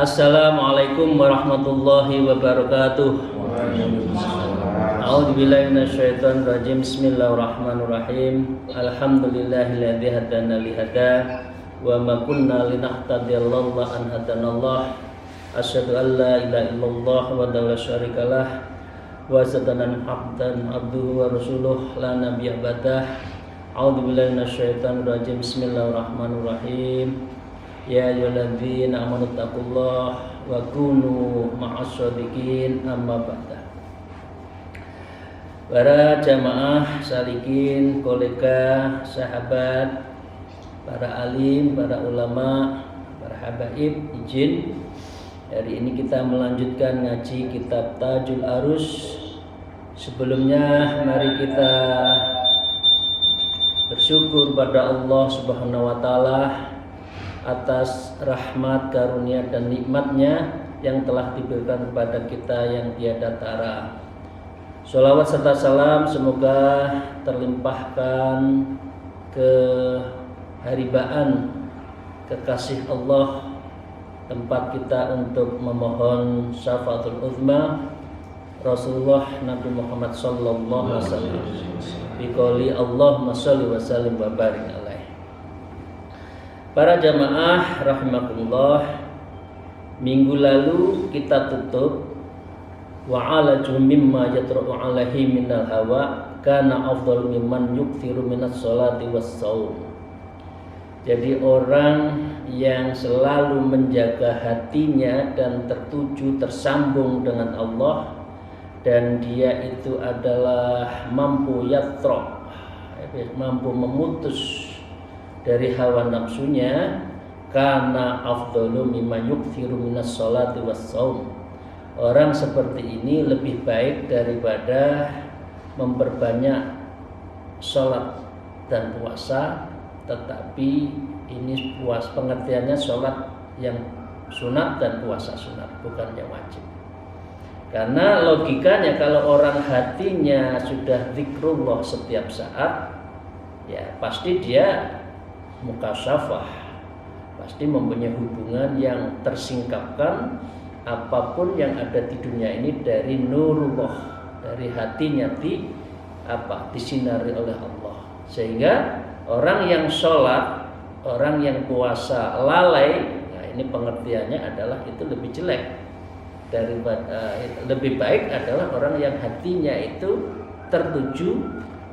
Assalamualaikum warahmatullahi wabarakatuh. A'udzubillahi minasyaitonir rajim. Bismillahirrahmanirrahim. Alhamdulillahilladzi hadana li hada wa ma kunna linahtadiya laula an hadanallah. Asyhadu an la ilaha illallah wa la syarikalah wa asyhadu anna Muhammadan abduhu wa rasuluh la nabiyya ba'dah. A'udzubillahi minasyaitonir rajim. Bismillahirrahmanirrahim. Ya ayyuhalladzina amanu taqullaha wa kunu ma'ash-shadiqin, amma ba'da. Para jamaah salikin, kolega, sahabat, para alim, para ulama, para habaib, izin hari ini kita melanjutkan ngaji kitab Tajul Arus. Sebelumnya mari kita bersyukur pada Allah Subhanahu wa taala atas rahmat, karunia dan nikmatnya yang telah diberikan kepada kita yang tiada tara. Sholawat serta salam semoga terlimpahkan ke haribaan kekasih Allah, tempat kita untuk memohon syafaatul uzma Rasulullah Nabi Muhammad sallallahu alaihi wasallam. Biqouli Allahumma shalli wa sallim wa barik alaihi. Para jamaah rahimakumullah, minggu lalu kita tutup wa alaju mimma yatra'u alaihi minal hawa kana afdal mimman yukthiru minas sholati was shaum. Jadi orang yang selalu menjaga hatinya dan tertuju tersambung dengan Allah, dan dia itu adalah mampu yatra, mampu memutus dari hawa nafsunya, karena afdalu mimma yukthiru minas sholati was shaum. Orang seperti ini lebih baik daripada memperbanyak sholat dan puasa, tetapi ini pengertiannya sholat yang sunat dan puasa sunat, bukan yang wajib. Karena logikanya kalau orang hatinya sudah zikrullah setiap saat, ya pasti dia mukasyafah, pasti mempunyai hubungan yang tersingkapkan apapun yang ada di dunia ini dari nurullah, dari hatinya disinari oleh Allah. Sehingga orang yang sholat, orang yang puasa lalai, nah ini pengertiannya adalah itu lebih jelek daripada lebih baik adalah orang yang hatinya itu tertuju,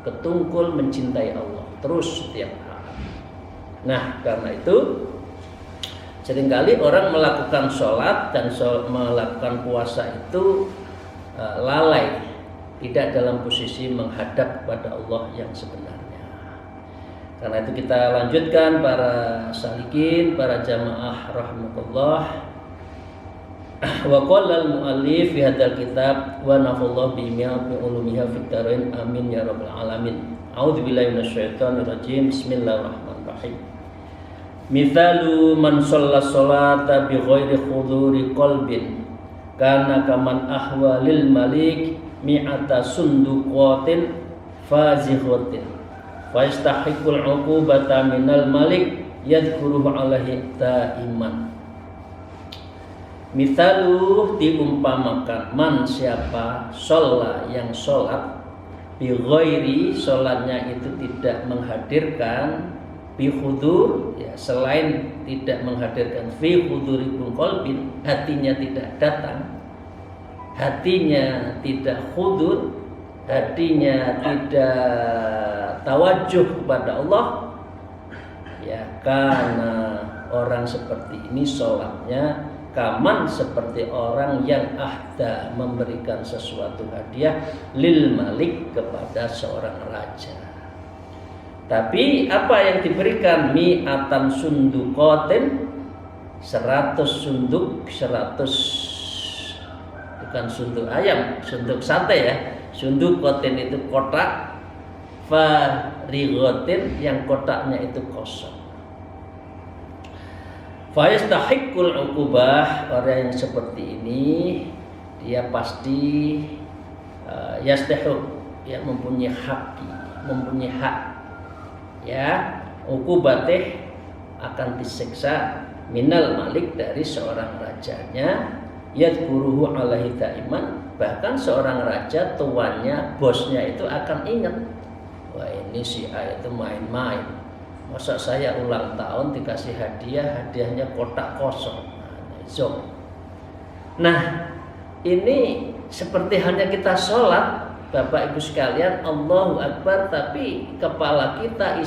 ketungkul mencintai Allah terus setiap hari. Nah, karena itu seringkali orang melakukan sholat dan melakukan puasa itu lalai, tidak dalam posisi menghadap kepada Allah yang sebenarnya. Karena itu kita lanjutkan para salikin, para jamaah rahmatullah. Wa qala al-muallif fi hadzal kitab wa nafallahu bi ulumiha fid dharain amin ya rabbal alamin. A'udzubillahi minasyaitonir rajim. Bismillahirrahmanirrahim. Mithalu man shalla sholata bi ghairi huduri qalbin kana kaman ahwa lil malik mi'ata sunduqatin fazikhatin fa yastahiqul 'uqubata minal malik yadhkuruhu 'alaihi ta'iman. Mithalu diumpamakan man siapa sholla yang sholat bi ghairi, sholatnya itu tidak menghadirkan bi hudur, ya selain tidak menghadirkan fi hudurikul qalbin, hatinya tidak datang, hatinya tidak hudur, hatinya tidak tawajuh kepada Allah, ya karena orang seperti ini sholatnya kaman seperti orang yang ahda memberikan sesuatu hadiah lil malik kepada seorang raja. Tapi apa yang diberikan? Mi'atan sunduqatin, 100 sunduk, 100 bukan sunduk ayam, sunduk sate ya. Sunduqatin itu kotak, farighatin yang kotaknya itu kosong. Fa yastahiqqul 'uqubah, orang yang seperti ini dia pasti yastahiq, ya mempunyai hak, ya uqubatih akan disiksa minal malik dari seorang rajanya, yadkuruhu alaihi daiman, bahkan seorang raja tuannya, bosnya itu akan ingat, wah ini si A itu main-main, masa saya ulang tahun dikasih hadiahnya kotak kosong. Nah ini seperti halnya kita sholat, Bapak Ibu sekalian, Allahu Akbar, tapi kepala kita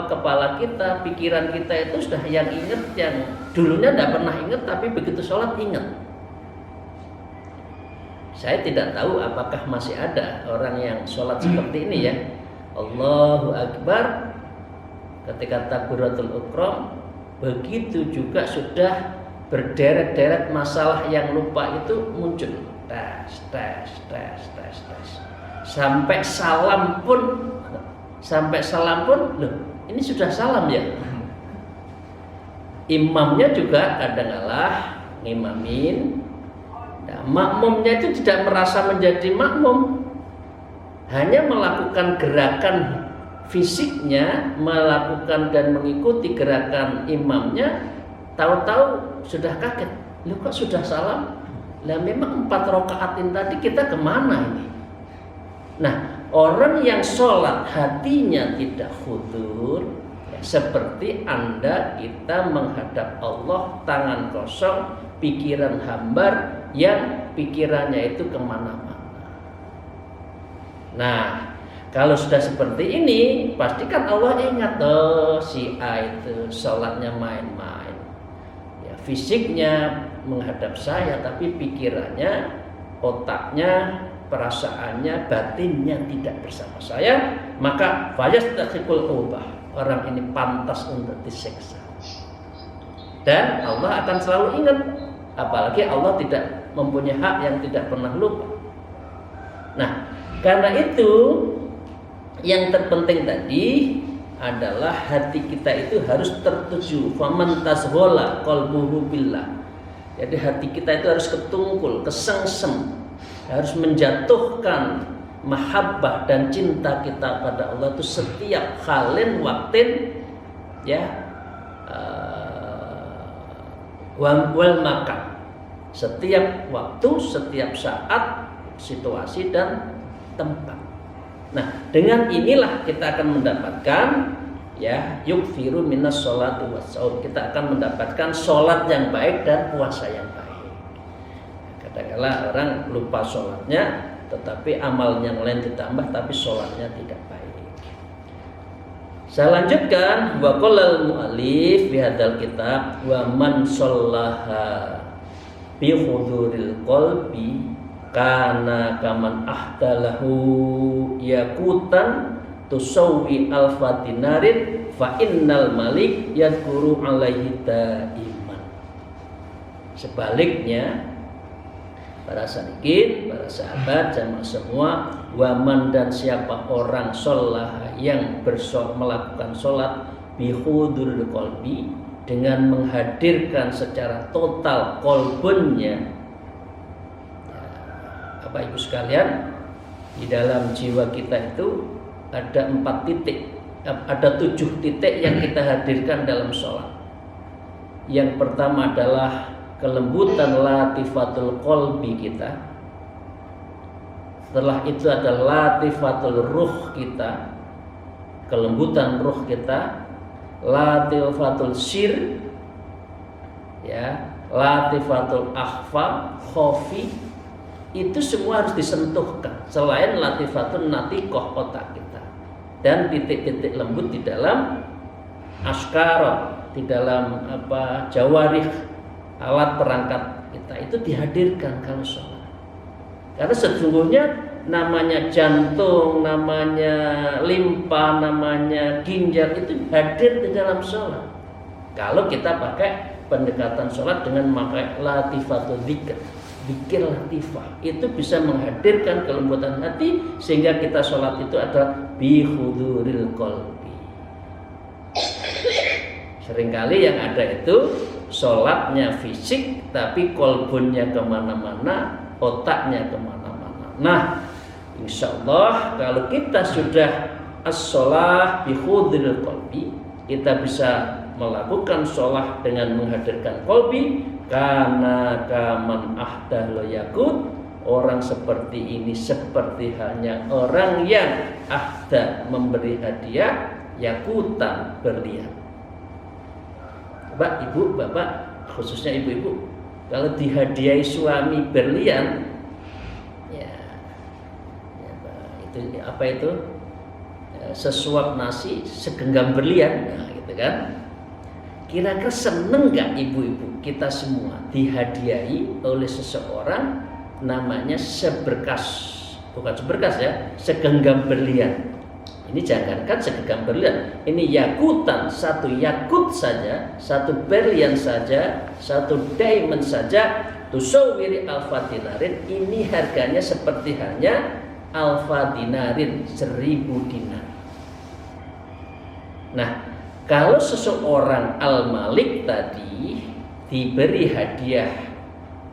kepala kita, pikiran kita itu sudah yang ingat, yang dulunya tidak pernah ingat, tapi begitu sholat ingat. Saya tidak tahu apakah masih ada orang yang sholat seperti ini ya. Allahu Akbar, ketika takbiratul ihram, begitu juga sudah berderet-deret masalah yang lupa itu muncul. Tes. Sampai salam pun, loh ini sudah salam ya. Imamnya juga kadang-kala ngimamin. Nah, makmumnya itu tidak merasa menjadi makmum, hanya melakukan gerakan fisiknya, melakukan dan mengikuti gerakan imamnya. Tahu-tahu sudah kaget, loh kok sudah salam? Lah memang 4 rakaatin tadi kita kemana ini? Nah, orang yang sholat hatinya tidak khudur, ya, seperti Anda kita menghadap Allah, tangan kosong, pikiran hambar, yang pikirannya itu kemana-mana. Nah, kalau sudah seperti ini, pastikan Allah ingat, si A itu sholatnya main-main, ya, fisiknya menghadap saya, tapi pikirannya, otaknya, perasaannya, batinnya tidak bersama saya, maka fayastahiqul ubah, orang ini pantas untuk disiksa. Dan Allah akan selalu ingat, apalagi Allah tidak mempunyai hak yang tidak pernah lupa. Nah, karena itu yang terpenting tadi adalah hati kita itu harus tertuju, faman tashghala qalbuhu billah. Jadi hati kita itu harus ketungkul, kesengsem, harus menjatuhkan mahabbah dan cinta kita pada Allah itu setiap halin waktin, ya, wal makan, setiap waktu, setiap saat, situasi dan tempat. Nah, dengan inilah kita akan mendapatkan, ya, yukfiru minas sholati wassaum, kita akan mendapatkan sholat yang baik dan puasa yang baik. Kadang-kadang orang lupa sholatnya, tetapi amalnya yang lain ditambah, tapi sholatnya tidak baik. Saya lanjutkan, wa qolal mu'alif bihadal kitab, wa man shollaha bi khuduril qalbi kana kaman ahdalahu yakutan tusawi al-fatinarin fa innal malik yadhkuru alaihi daiman. Sebaliknya, para sadiqin, para sahabat, jamaah semua, waman dan siapa orang sholah yang melakukan sholat bihuduril qalbi, dengan menghadirkan secara total kolbunnya. Bapak Ibu sekalian, di dalam jiwa kita itu ada 4 titik, ada 7 titik yang kita hadirkan dalam sholat. Yang pertama adalah kelembutan latifatul qalbi kita. Setelah itu ada latifatul ruh kita, kelembutan ruh kita, latifatul sir, ya, latifatul akhfa, khofi. Itu semua harus disentuhkan, selain latifatun natikoh otak kita, dan titik-titik lembut di dalam askara, di dalam jawarih, alat perangkat kita itu dihadirkan kalau sholat. Karena sesungguhnya namanya jantung, namanya limpa, namanya ginjal itu hadir di dalam sholat. Kalau kita pakai pendekatan sholat dengan memakai latifatul dzikr, dzikir latifah, itu bisa menghadirkan kelembutan hati, sehingga kita sholat itu adalah bihuduril qalbi. Seringkali yang ada itu sholatnya fisik, tapi kolbunnya kemana-mana, otaknya kemana-mana. Nah, insya Allah kalau kita sudah as-sholah bihuduril qalbi, kita bisa melakukan sholat dengan menghadirkan qalbi, kana kaman ahdah lo yakut, orang seperti ini seperti halnya orang yang ahda memberi hadiah yakutan berlian. Bapak, ibu, bapak, khususnya ibu-ibu, kalau dihadiahi suami berlian, ya itu apa itu? Sesuap nasi segenggam berlian, nah, gitu kan? Kira-kira seneng nggak ibu-ibu kita semua dihadiahi oleh seseorang namanya seberkas, bukan seberkas ya, segenggam berlian. Ini jangankan segenggam berlian, ini yakutan, satu yakut saja, satu berlian saja, satu diamond saja, tusawwiri alfa dinarin, ini harganya seperti halnya alfa dinarin, 1000 dinar. Nah, kalau seseorang al-malik tadi diberi hadiah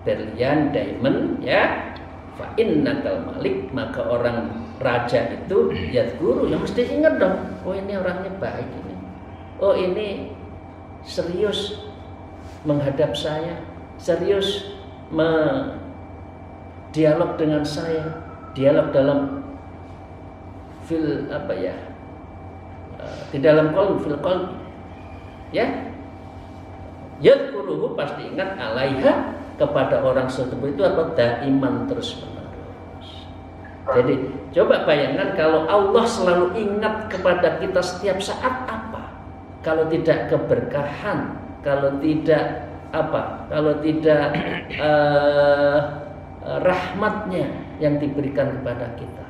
berlian diamond, ya, fa innakal malik, maka orang raja itu yadguru, yang mesti ingat dong, oh ini orangnya baik ini, oh ini serius menghadap saya, serius dialog dengan saya, dialog dalam di dalam fil qalbi, ya. Yadkuruhu, pasti ingat, alaiha, kepada orang tersebut itu apa? Daiman, terus menerus. Jadi coba bayangkan kalau Allah selalu ingat kepada kita setiap saat, apa? Kalau tidak keberkahan, kalau tidak apa? Kalau tidak rahmatnya yang diberikan kepada kita,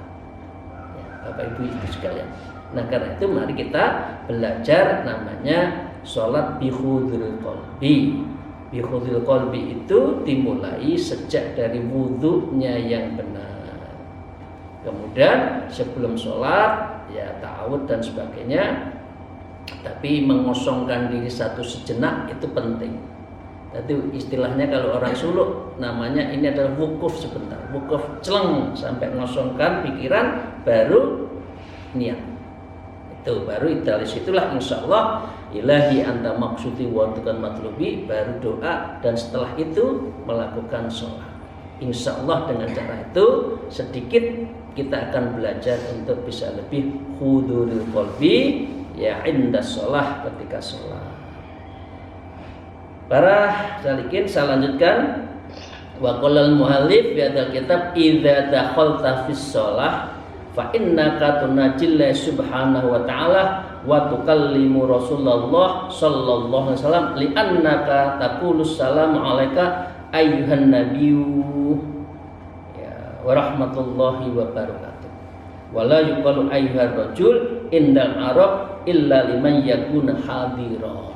ya, Bapak Ibu sekalian. Nah, karena itu mari kita belajar namanya sholat bihudhul qalbi. Bihudhul qalbi itu dimulai sejak dari wudhunya yang benar. Kemudian sebelum sholat, ya ta'awud dan sebagainya. Tapi mengosongkan diri satu sejenak itu penting. Jadi istilahnya kalau orang suluk namanya ini adalah wukuf sebentar. Wukuf celeng sampai ngosongkan pikiran, baru niat. Itu baru dari situlah insyaallah ilahi anta maksudi wa tukan matlubi, baru doa, dan setelah itu melakukan sholat. Insyaallah dengan cara itu sedikit kita akan belajar untuk bisa lebih huduril qalbi, ya, inda sholat, ketika sholat. Para salikin, saya lanjutkan. Wa qala al-muallif fi hadzal kitab idza dakhalta fis shalah fa innaka tunajilla subhanahu wa ta'ala wa tukallimu Rasulullah sallallahu alaihi wasallam li annaka taqulu assalamu alayka ayyuhan nabiyyu, ya, wa rahmatullahi wa barakatuh, wa la yuqalu ayyuhar rajul indal arab illa liman yakuna hadiran.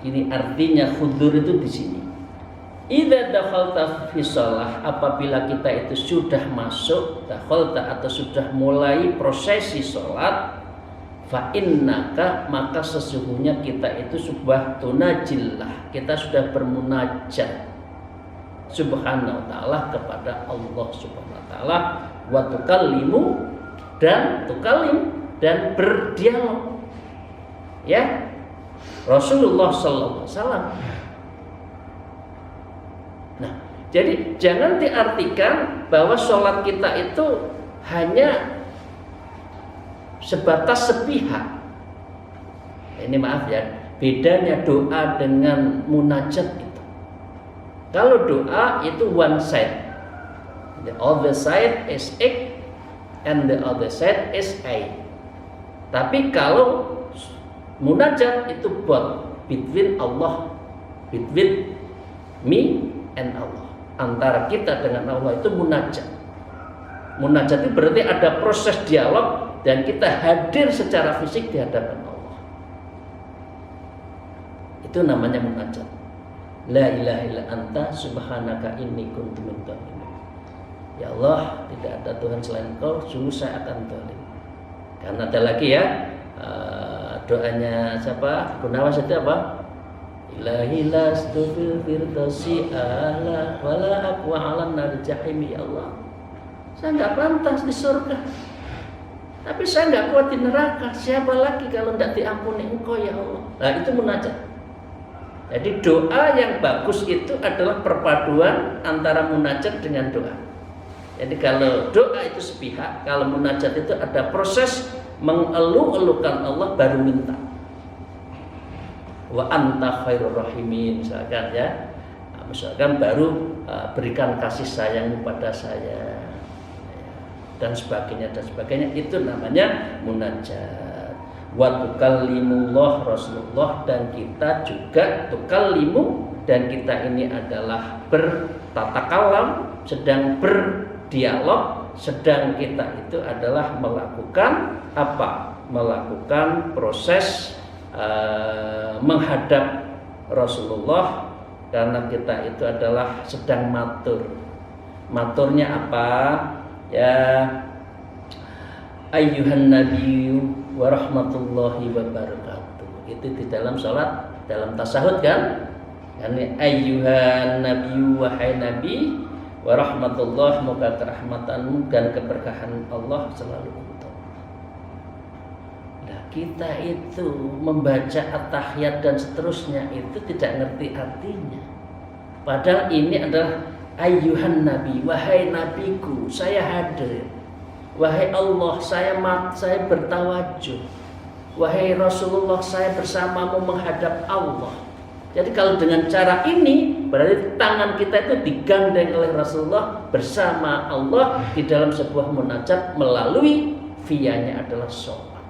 Ini artinya hudur itu di sini. Idza dakhalta fi shalah, apabila kita itu sudah masuk dakhalta atau sudah mulai prosesi salat, fa innaka, maka sesungguhnya kita itu subah tunajillah, kita sudah bermunajat subhanahu wa ta'ala kepada Allah subhanahu wa ta'ala, wa tukallimu, dan tukallim, dan berdialog, ya, Rasulullah sallallahu alaihi wasallam. Nah, jadi jangan diartikan bahwa sholat kita itu hanya sebatas sepihak. Ini maaf ya, bedanya doa dengan munajat itu. Kalau doa itu one side, the other side is X and the other side is A. Tapi kalau munajat itu both, between Allah, between me and Allah, antara kita dengan Allah, itu munajat. Munajat itu berarti ada proses dialog dan kita hadir secara fisik di hadapan Allah. Itu namanya munajat. La ilaha illa anta subhanaka inni kuntu minadh dhalimin. Ya Allah, tidak ada Tuhan selain Engkau, sungguh saya akan zalim. Karena ada lagi ya, doanya siapa? Gunawan itu apa? Ilahi lastu fil firdausi a'la wala aqwa 'alan nar jahim, ya Allah. Saya enggak pantas di surga. Tapi saya nggak kuat di neraka. Siapa lagi kalau tidak diampuni Engkau ya Allah? Nah itu munajat. Jadi doa yang bagus itu adalah perpaduan antara munajat dengan doa. Jadi kalau doa itu sepihak, kalau munajat itu ada proses mengeluh-elukan Allah baru minta. Wa anta khairur rahimin misalkan ya. Misalkan baru berikan kasih sayang pada saya. Dan sebagainya itu namanya munajat. Wa tukallimullah Rasulullah, dan kita juga tukallimu, dan kita ini adalah bertatakalam, sedang berdialog, sedang kita itu adalah melakukan apa? Melakukan proses menghadap Rasulullah, karena kita itu adalah sedang matur. Maturnya apa? Ya ayyuhan nabiyyu wa rahmatullahi wa barakatuh. Itu di dalam salat, dalam tasahud kan? Yani ayyuhan nabiyyu, wahai nabi, wa rahmatullah, moga kerahmatanmu dan keberkahan Allah selalu untuk. Nah, kita itu membaca at-tahiyat dan seterusnya itu tidak ngerti artinya. Padahal ini adalah ayyuhan nabi, wahai nabiku, saya hadir. Wahai Allah, saya bertawajuh. Wahai Rasulullah, saya bersamamu menghadap Allah. Jadi kalau dengan cara ini, berarti tangan kita itu digandeng oleh Rasulullah bersama Allah di dalam sebuah munajat melalui viyanya adalah sholat.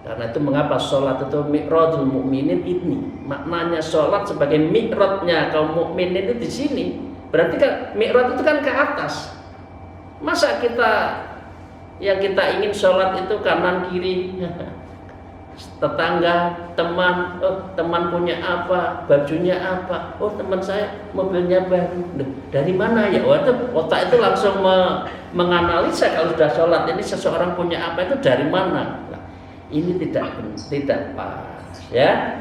Karena itu mengapa sholat itu mi'radul mu'minin ini. Maknanya sholat sebagai mi'radnya kaum mukminin itu di sini. Berarti kan mi'rad itu kan ke atas. Masa yang kita ingin sholat itu kanan kiri, tetangga, teman, teman punya apa, bajunya apa, teman saya mobilnya baru, dari mana ya? Otak itu langsung menganalisa kalau sudah sholat ini seseorang punya apa itu dari mana? Nah, ini tidak pas, ya.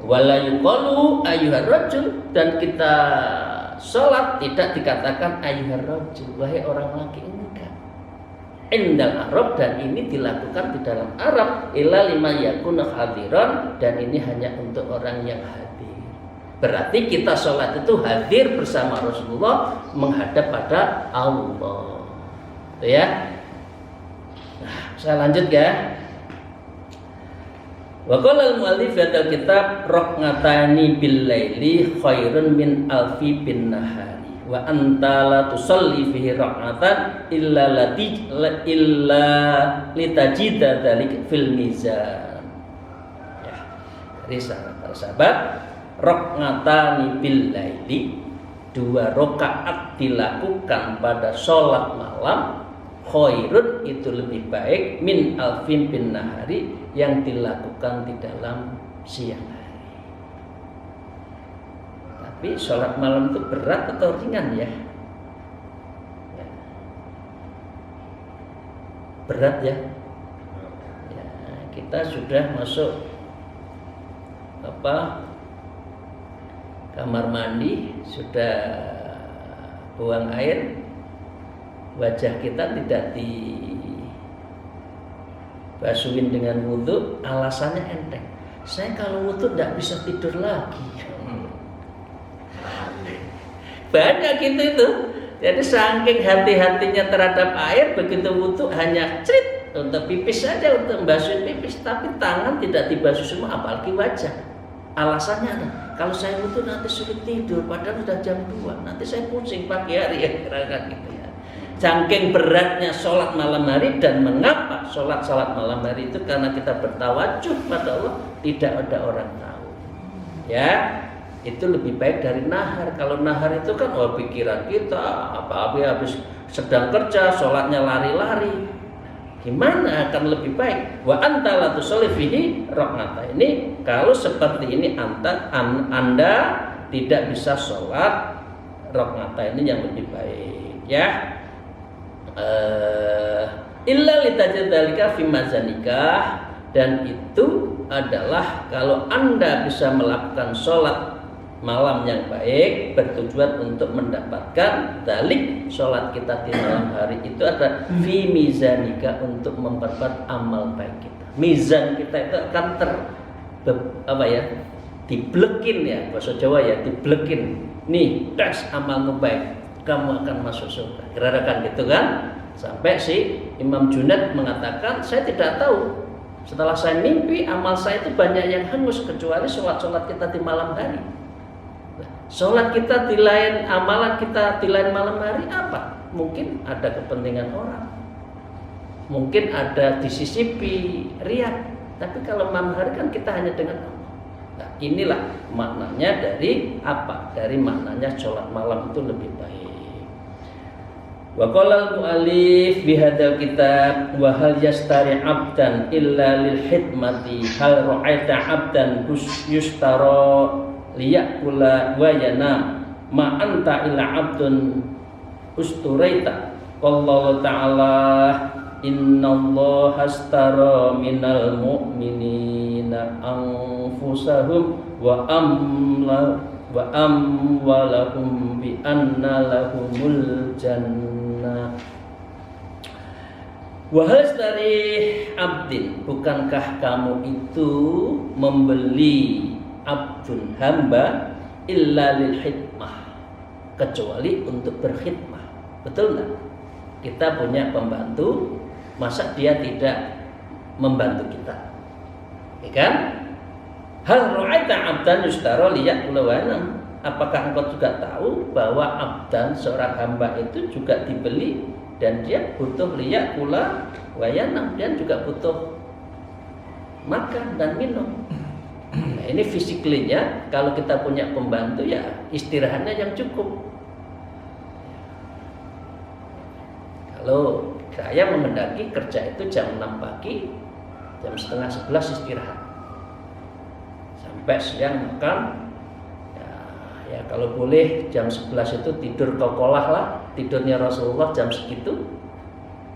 Wala yuqalu ayyuhar rajul, dan kita sholat tidak dikatakan ayyuhar rajul, wahai orang laki, enggak. Indal Arab, dan ini dilakukan di dalam Arab illa lima yakuna hadiran, dan ini hanya untuk orang yang hadir. Berarti kita sholat itu hadir bersama Rasulullah menghadap pada Allah. Itu ya. Nah, saya lanjut ya. Wa qala al-mu'allif hadal kitab raqnatani bil laili khairun min alfi bin nahari wa anta la tusalli fihi raqnatan illa litajida dzalik fil mizan. Ya. Dari para sahabat, raqnatani bil laili, 2 rakaat dilakukan pada sholat malam, khairun itu lebih baik min alfin bin nahari, yang dilakukan di dalam siang hari. Tapi sholat malam itu berat atau ringan ya? Berat ya? Ya, kita sudah masuk kamar mandi, sudah buang air, wajah kita tidak dibasuhin dengan wudhu, alasannya enteng. Saya kalau wudhu tidak bisa tidur lagi. Banyak gitu itu. Jadi saking hati-hatinya terhadap air, begitu wudhu hanya cerit untuk pipis saja, untuk membasuh pipis, tapi tangan tidak dibasuh semua, apalagi wajah. Alasannya ada, kalau saya wudhu nanti sulit tidur, padahal sudah jam 2, nanti saya pusing pagi hari ya, kira-kira gitu ya. Saking beratnya sholat malam hari, dan mengapa sholat malam hari itu karena kita bertawajuh pada Allah, tidak ada orang tahu. Ya, itu lebih baik dari nahar. Kalau nahar itu kan pikiran kita habis sedang kerja, sholatnya lari-lari. Gimana akan lebih baik? Wa anta la tusalli fihi raqnata. Ini kalau seperti ini Anda tidak bisa sholat raqnata, ini yang lebih baik, ya. Illa litajadzalika fi mazanikah, dan itu adalah kalau Anda bisa melakukan sholat malam yang baik bertujuan untuk mendapatkan dalik sholat kita di malam hari itu ada fi mizanika untuk memperkuat amal baik kita. Mizan kita itu akan diblekin ya, bahasa Jawa ya, diblekin. Nih, tes amalmu baik, kamu akan masuk surga. Kira-kira gitu kan? Sampai si Imam Junaid mengatakan, saya tidak tahu. Setelah saya mimpi, amal saya itu banyak yang hangus kecuali sholat-sholat kita di malam hari. Sholat kita di lain, amalan kita di lain malam hari apa? Mungkin ada kepentingan orang, mungkin ada disisipi riya. Tapi kalau malam hari kan kita hanya dengan Allah. Nah, inilah maknanya dari apa? Dari maknanya sholat malam itu lebih baik. Wa qala al-mu'allif bi hadzal kitab wa hal yastari 'abdan illa lil hidmati hal ra'aita 'abdan yustara liyakula wa yanam ma anta illa 'abdun usturaita qallahu ta'ala innallaha astara minal mu'minina anfusahum wa amwalahum bi anna lahumul jannah. Wahai dari abdin, bukankah kamu itu membeli abdun hamba illa lil hikmah, kecuali untuk berkhidmah. Betul enggak? Kita punya pembantu, masa dia tidak membantu kita? Ya kan? Hal ra'aita 'abdan yustara liyakula wa yanam. Apakah engkau juga tahu bahwa abdan, seorang hamba itu juga dibeli dan dia butuh liyakula wa yanam, dia juga butuh makan dan minum. Nah, ini physically-nya, kalau kita punya pembantu ya istirahatnya yang cukup. Kalau saya menghendaki kerja itu jam 6 pagi, jam setengah 11 istirahat. Sampai siang makan. Ya kalau boleh jam 11 itu tidur kokolah lah, tidurnya Rasulullah jam segitu.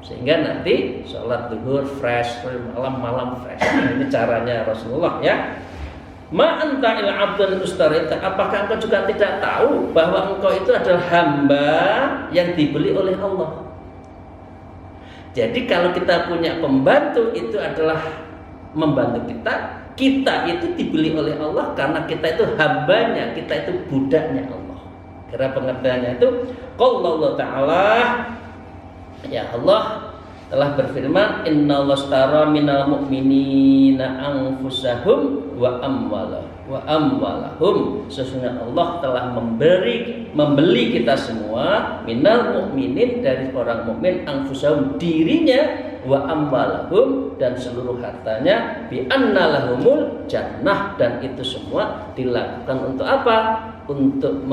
Sehingga nanti sholat zuhur fresh, malam fresh. Ini caranya Rasulullah ya. Ma anta ila abdun ustarita, apakah engkau juga tidak tahu bahwa engkau itu adalah hamba yang dibeli oleh Allah? Jadi kalau kita punya pembantu itu adalah membantu kita, kita itu dibeli oleh Allah karena kita itu hambanya, kita itu budaknya Allah. Kira pengertiannya itu, qallallahu ta'ala, ya Allah telah berfirman, innallaha astara minal mu'minina anfusahum wa amwalahum. Sesungguhnya Allah telah membeli kita semua minal mu'minin, dari orang mukmin, anfusahum, dirinya, wa amwalahum, dan seluruh hartanya, bi anna lahumul jannah, dan itu semua dilakukan untuk apa? Untuk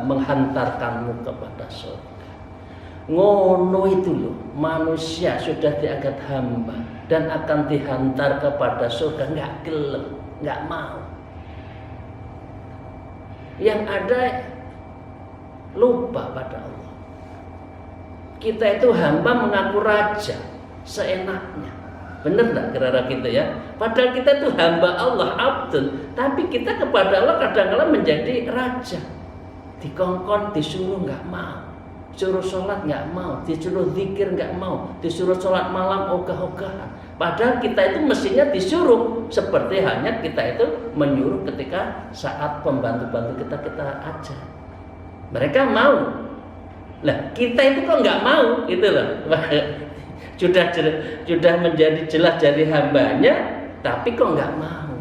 menghantarkanmu kepada surga. Ngono itu loh, manusia sudah diangkat hamba dan akan dihantar kepada surga, nggak gelem, nggak mau. Yang ada lupa pada Allah. Kita itu hamba mengaku raja seenaknya, bener nggak kira-kira kita ya? Padahal kita itu hamba Allah, abdun, tapi kita kepada Allah kadang-kadang menjadi raja. Dikongkon, disuruh nggak mau. Disuruh sholat nggak mau, disuruh zikir nggak mau, disuruh sholat malam ogah-ogahan. Padahal kita itu mestinya disuruh, seperti hanya kita itu menyuruh ketika saat pembantu-bantu kita ajar. Mereka mau, lah kita itu kok nggak mau, gitu loh. Sudah menjadi jelas jadi hambanya, tapi kok nggak mau.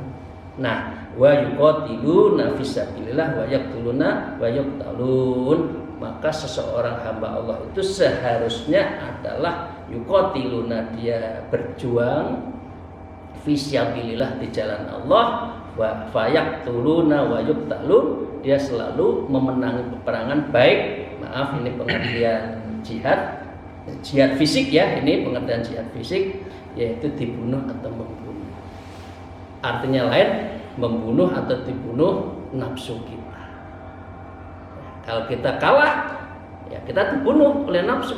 Nah, wa yuqatiluna fisabilillah wa yaqtuluna wa yuqtalun. Maka seseorang hamba Allah itu seharusnya adalah yuqatiluna, dia berjuang fisabilillah, di jalan Allah, wa fayaqtuluna wa yuqtalun, dia selalu memenangi peperangan baik. Maaf, ini pengertian jihad fisik ya, ini pengertian jihad fisik, yaitu dibunuh atau membunuh. Artinya lain, membunuh atau dibunuh nafsu kita. Kalau kita kalah, ya kita dibunuh oleh nafsu.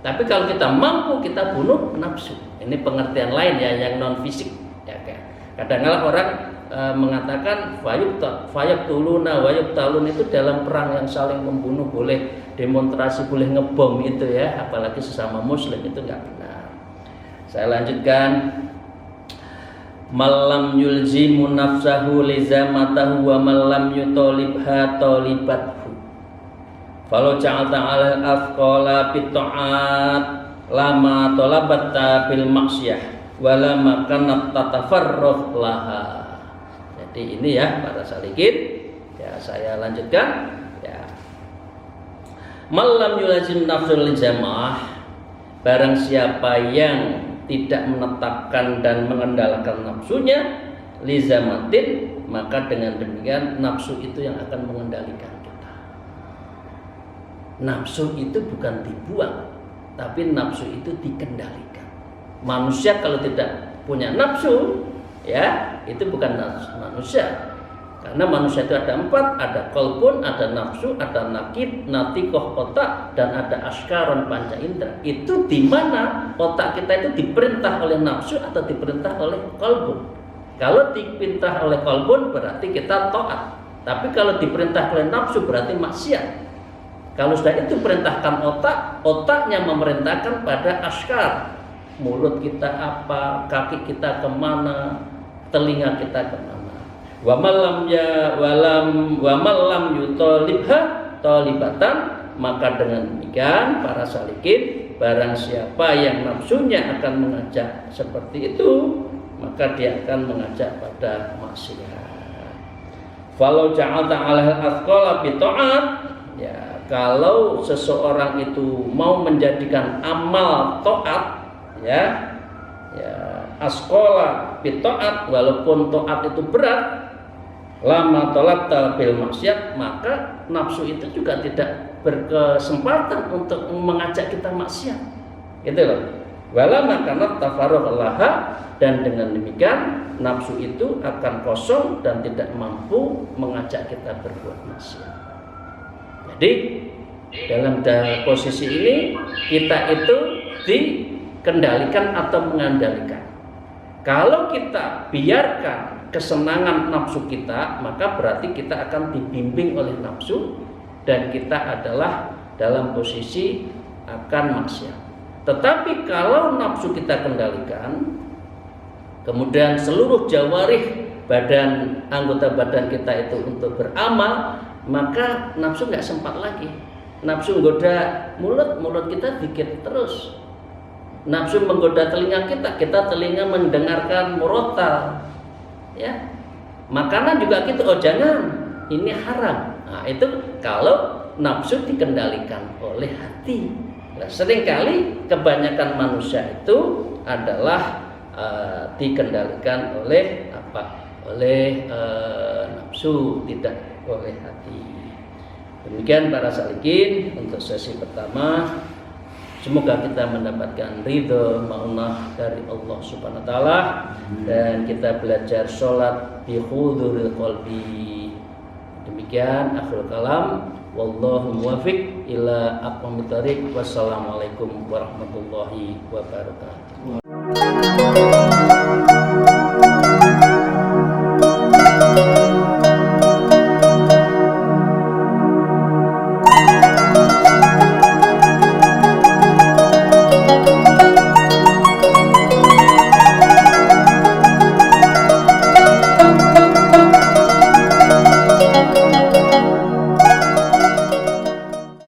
Tapi kalau kita mampu, kita bunuh nafsu. Ini pengertian lain ya, yang non fisik. Ya, kadang-kadang orang mengatakan fayaqtuluna wa yuqtalun itu dalam perang yang saling membunuh, boleh demonstrasi, boleh ngebom itu ya, apalagi sesama muslim, itu enggak benar. Saya lanjutkan. Malam yulzimu nafsahu lizamatahu wa malam yutalibha talibathu. Falau ja'alta 'alal afqala bitta'at lama talabatta bil maksiyah wala makanat tatafarruh laha. Jadi ini ya para salikin, ya saya lanjutkan ya. Malam yulazim nafsul jamaah, barang siapa yang tidak menetapkan dan mengendalikan nafsunya lizamatin, maka dengan demikian nafsu itu yang akan mengendalikan kita. Nafsu itu bukan dibuang, tapi nafsu itu dikendalikan. Manusia kalau tidak punya nafsu, ya itu bukan manusia. Karena manusia itu ada 4, ada qalbun, ada nafsu, ada nakid, natikoh otak, dan ada askaron panca indera. Itu di mana otak kita itu diperintah oleh nafsu atau diperintah oleh qalbun. Kalau diperintah oleh qalbun berarti kita taat. Tapi kalau diperintah oleh nafsu berarti maksiat. Kalau sudah itu perintahkan otak, otaknya memerintahkan pada askar. Mulut kita apa, kaki kita kemana, telinga kita kemana. Wa malam yutalibha talibatan, maka dengan demikian para salikin, barang siapa yang nafsunya akan mengajak seperti itu, maka dia akan mengajak pada maksiat. Falau ja'alta 'alal athqala bi ta'at, ya kalau seseorang itu mau menjadikan amal taat, ya askola bi ta'at, walaupun taat itu berat, lama talabta bil maksiat, maka nafsu itu juga tidak berkesempatan untuk mengajak kita maksiat. Gitu loh. Wala makanat tafarruq laha, dan dengan demikian nafsu itu akan kosong dan tidak mampu mengajak kita berbuat maksiat. Jadi dalam posisi ini kita itu dikendalikan atau mengandalkan. Kalau kita biarkan kesenangan nafsu kita, maka berarti kita akan dibimbing oleh nafsu dan kita adalah dalam posisi akan maksiat. Tetapi kalau nafsu kita kendalikan, kemudian seluruh jawarih badan, anggota badan kita itu untuk beramal, maka nafsu nggak sempat lagi. Nafsu menggoda mulut kita dikit terus. Nafsu menggoda telinga kita telinga mendengarkan murotal. Ya, makanan juga gitu. Oh jangan, ini haram. Nah itu kalau nafsu dikendalikan oleh hati. Nah, seringkali kebanyakan manusia itu adalah dikendalikan oleh apa? Oleh nafsu, tidak oleh hati. Demikian para salikin untuk sesi pertama. Semoga kita mendapatkan ridho maunah dari Allah Subhanahu wa taala dan kita belajar sholat bi huduril qalbi. Demikian akhirul kalam, wallahu muwaffiq ila aqwamit thariq. Wassalamualaikum warahmatullahi wabarakatuh.